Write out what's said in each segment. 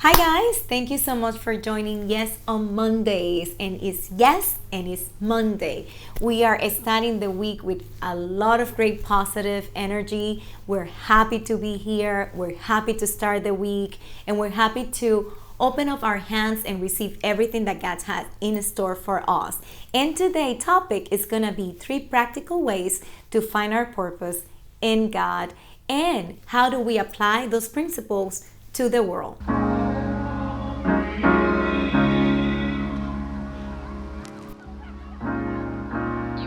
Hi guys, thank you so much for joining Yes on Mondays. And it's Yes and it's Monday. We are starting the week with a lot of great positive energy. We're happy to be here. We're happy to start the week and we're happy to open up our hands and receive everything that God has in store for us. And today's topic is going to be 3 practical ways to find our purpose in God and how do we apply those principles to the world.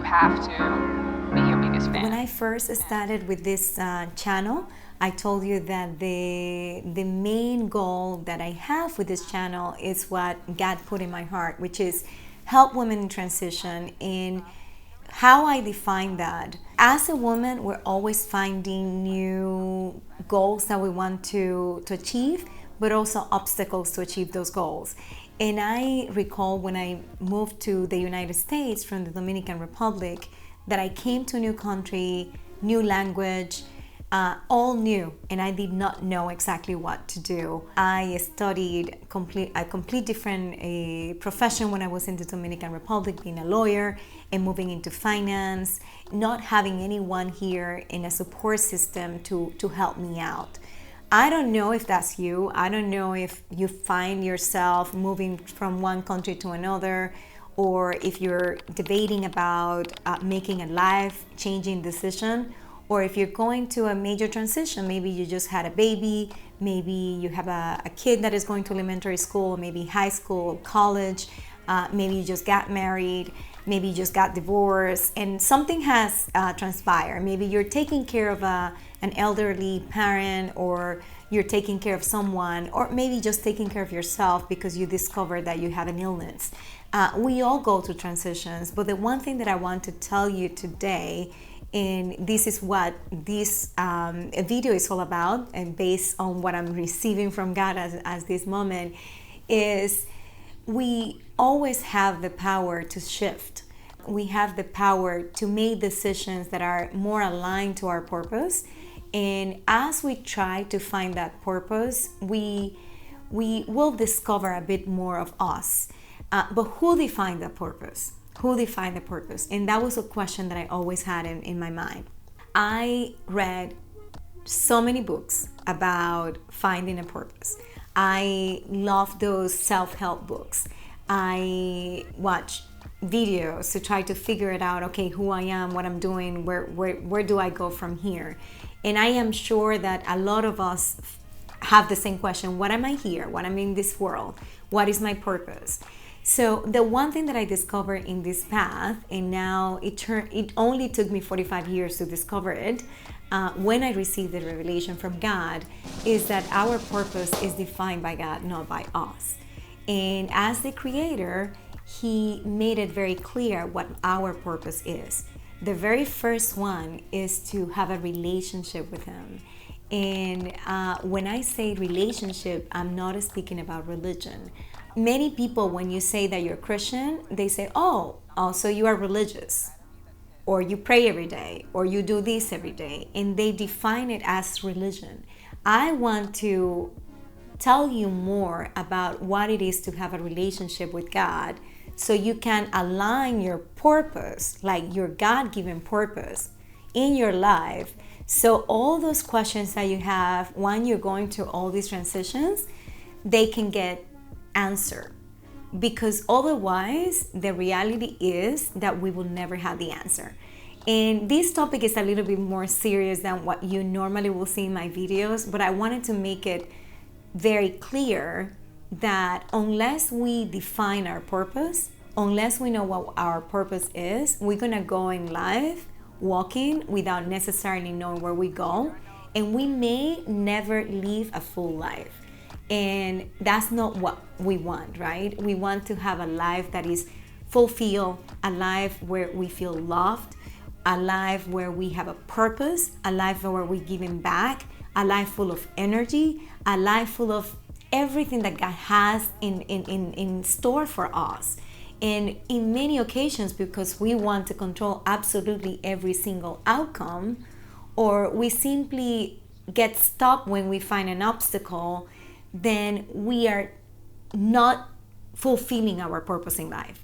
Have to be your biggest fan. When I first started with this channel, I told you that the main goal that I have with this channel is what God put in my heart, which is help women in transition. In how I define that, as a woman, we're always finding new goals that we want to achieve, but also obstacles to achieve those goals. And I recall when I moved to the United States from the Dominican Republic that I came to a new country, new language, all new, and I did not know exactly what to do. I studied a complete different profession when I was in the Dominican Republic, being a lawyer and moving into finance, not having anyone here in a support system to help me out. I don't know if that's you. I don't know if you find yourself moving from one country to another, or if you're debating about making a life-changing decision, or if you're going to a major transition. Maybe you just had a baby, maybe you have a kid that is going to elementary school, maybe high school, college, maybe you just got married, maybe you just got divorced, and something has transpired. Maybe you're taking care of an elderly parent, or you're taking care of someone, or maybe just taking care of yourself because you discovered that you have an illness. We all go through transitions, but the one thing that I want to tell you today, and this is what this video is all about, and based on what I'm receiving from God as this moment, is we always have the power to shift. We have the power to make decisions that are more aligned to our purpose. And as we try to find that purpose, we will discover a bit more of us. But who defined the purpose? Who defined the purpose? And that was a question that I always had in my mind. I read so many books about finding a purpose. I love those self-help books. I watch videos to try to figure it out. Okay, who I am, what I'm doing, where do I go from here? And I am sure that a lot of us have the same question. What am I here? What am I in this world? What is my purpose? So the one thing that I discovered in this path, and now it only took me 45 years to discover it, when I received the revelation from God, is that our purpose is defined by God, not by us. And as the creator, he made it very clear what our purpose is. The very first one is to have a relationship with him. And when I say relationship, I'm not speaking about religion. Many people, when you say that you're Christian, they say, oh, so you are religious, or you pray every day, or you do this every day, and they define it as religion. I want to tell you more about what it is to have a relationship with God, so you can align your purpose, like your God-given purpose in your life. So all those questions that you have when you're going through all these transitions, they can get answered. Because otherwise, the reality is that we will never have the answer. And this topic is a little bit more serious than what you normally will see in my videos, but I wanted to make it very clear that unless we define our purpose, unless we know what our purpose is, we're gonna go in life walking without necessarily knowing where we go, and we may never live a full life. And that's not what we want, right? We want to have a life that is fulfilled, a life where we feel loved, a life where we have a purpose, a life where we're giving back, a life full of energy, a life full of everything that God has in store for us. And in many occasions, because we want to control absolutely every single outcome, or we simply get stuck when we find an obstacle then we are not fulfilling our purpose in life.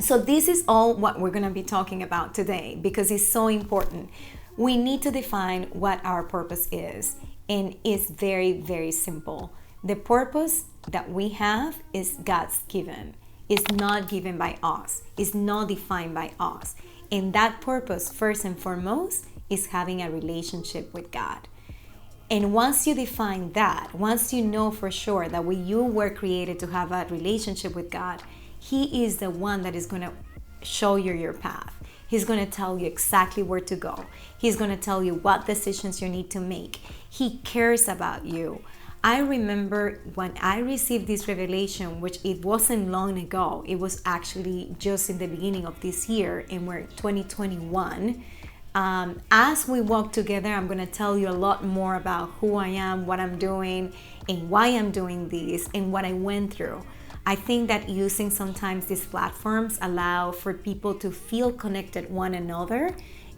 So this is all what we're going to be talking about today because it's so important. We need to define what our purpose is, and it's very, very simple. The purpose that we have is God's given. It's not given by us. It's not defined by us. And that purpose, first and foremost, is having a relationship with God. And once you define that, once you know for sure that you were created to have a relationship with God, He is the one that is going to show you your path. He's going to tell you exactly where to go. He's going to tell you what decisions you need to make. He cares about you. I remember when I received this revelation, which it wasn't long ago, it was actually just in the beginning of this year, and we're 2021. As we walk together, I'm going to tell you a lot more about who I am, what I'm doing, and why I'm doing this, and what I went through. I think that using sometimes these platforms allow for people to feel connected one another,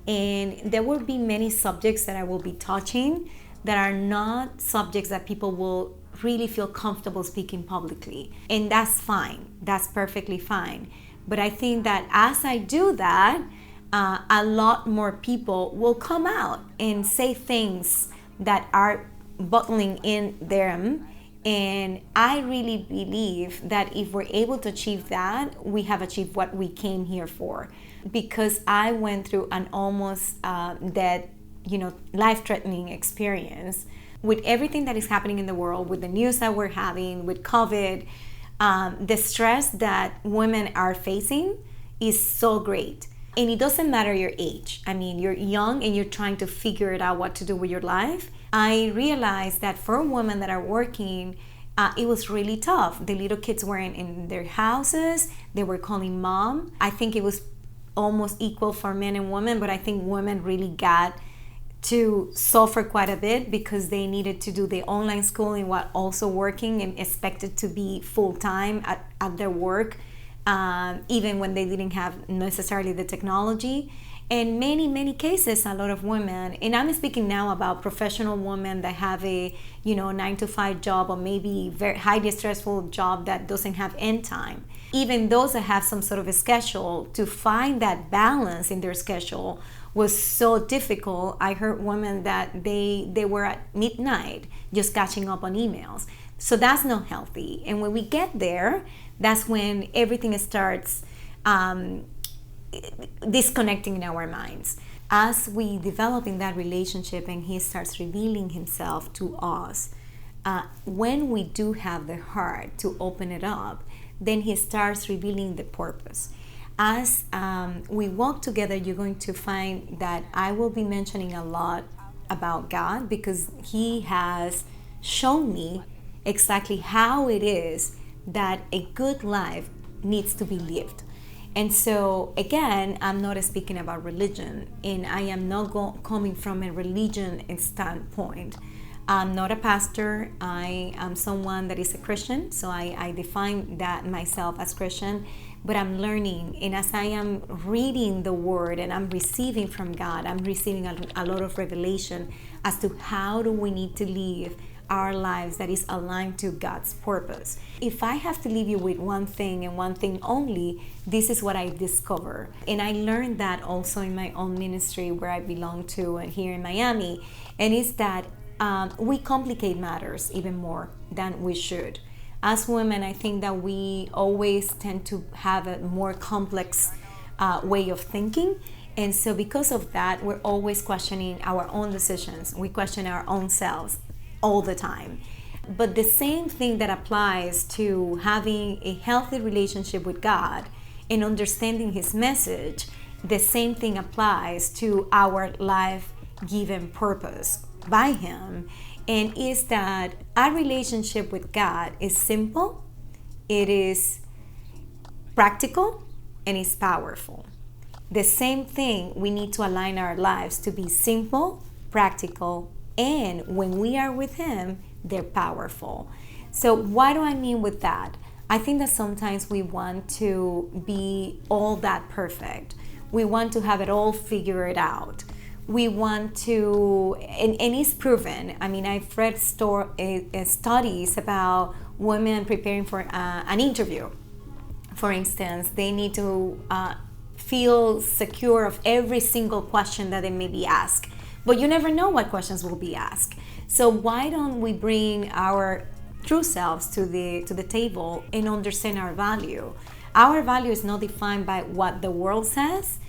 and there will be many subjects that I will be touching that are not subjects that people will really feel comfortable speaking publicly. And that's fine. That's perfectly fine. But I think that as I do that, a lot more people will come out and say things that are bottling in them. And I really believe that if we're able to achieve that, we have achieved what we came here for. Because I went through an almost dead, life-threatening experience with everything that is happening in the world, with the news that we're having, with COVID. The stress that women are facing is so great. And it doesn't matter your age. I mean, you're young and you're trying to figure it out what to do with your life. I realized that for women that are working, it was really tough. The little kids were in their houses. They were calling mom. I think it was almost equal for men and women, but I think women really got to suffer quite a bit because they needed to do the online schooling while also working and expected to be full-time at their work, even when they didn't have necessarily the technology. In many cases, a lot of women, and I'm speaking now about professional women that have a 9-to-5 job, or maybe very highly stressful job that doesn't have end time. Even those that have some sort of a schedule, to find that balance in their schedule was so difficult. I heard women that they were at midnight just catching up on emails. So that's not healthy. And when we get there, that's when everything starts disconnecting in our minds. As we develop in that relationship and He starts revealing Himself to us, when we do have the heart to open it up, then He starts revealing the purpose. As we walk together, you're going to find that I will be mentioning a lot about God because He has shown me exactly how it is that a good life needs to be lived. And so, again, I'm not speaking about religion, and I am not coming from a religion standpoint. I'm not a pastor. I am someone that is a Christian, so I define that myself as Christian, but I'm learning. And as I am reading the Word and I'm receiving from God, I'm receiving a lot of revelation as to how do we need to live our lives that is aligned to God's purpose. If I have to leave you with one thing and one thing only, this is what I discover. And I learned that also in my own ministry where I belong to and here in Miami. And it's that we complicate matters even more than we should. As women, I think that we always tend to have a more complex way of thinking. And so because of that, we're always questioning our own decisions. We question our own selves all the time. But the same thing that applies to having a healthy relationship with God and understanding His message, the same thing applies to our life-given purpose by Him. And is that our relationship with God is simple, it is practical, and it's powerful. The same thing, we need to align our lives to be simple, practical, and when we are with Him, they're powerful. So what do I mean with that? I think that sometimes we want to be all that perfect. We want to have it all figured out. we want to, and it's proven. I mean, I've read studies about women preparing for an interview. For instance, they need to feel secure of every single question that they may be asked, but you never know what questions will be asked. So why don't we bring our true selves to the table and understand our value? Our value is not defined by what the world says.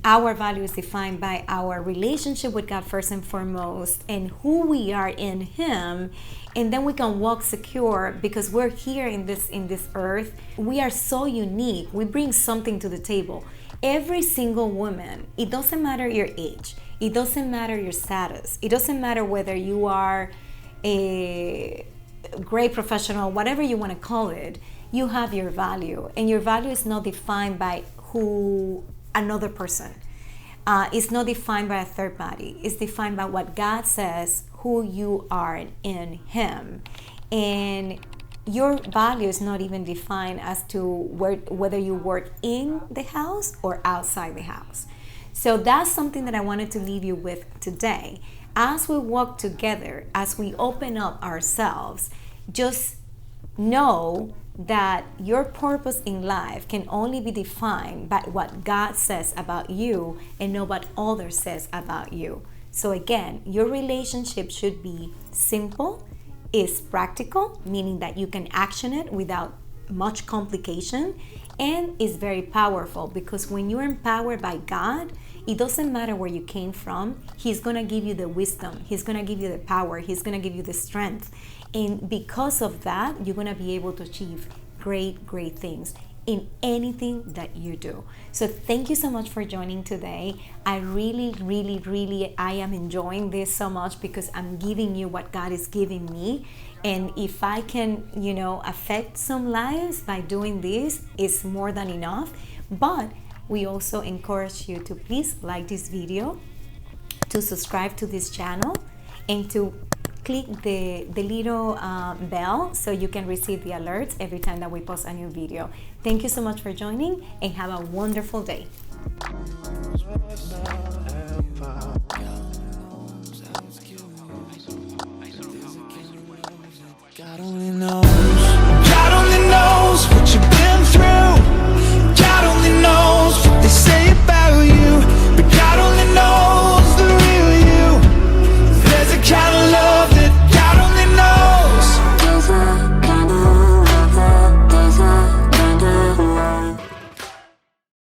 Our value is defined by our relationship with God first and foremost, and who we are in Him, and then we can walk secure because we're here in this earth. We are so unique. We bring something to the table. Every single woman, it doesn't matter your age, it doesn't matter your status, it doesn't matter whether you are a great professional, whatever you want to call it, you have your value, and your value is not defined by who another person. It's not defined by a third party. It's defined by what God says, who you are in Him. And your value is not even defined as to whether you work in the house or outside the house. So that's something that I wanted to leave you with today. As we walk together, as we open up ourselves, just know that your purpose in life can only be defined by what God says about you and not what others says about you. So again, your relationship should be simple, is practical, meaning that you can action it without much complication, and is very powerful, because when you're empowered by God, it doesn't matter where you came from. He's going to give you the wisdom. He's going to give you the power. He's going to give you the strength. And because of that, you're going to be able to achieve great, great things in anything that you do. So thank you so much for joining today. I really, I am enjoying this so much because I'm giving you what God is giving me. And if I can, affect some lives by doing this, it's more than enough. But we also encourage you to please like this video, to subscribe to this channel, and to click the little bell so you can receive the alerts every time that we post a new video. Thank you so much for joining, and have a wonderful day.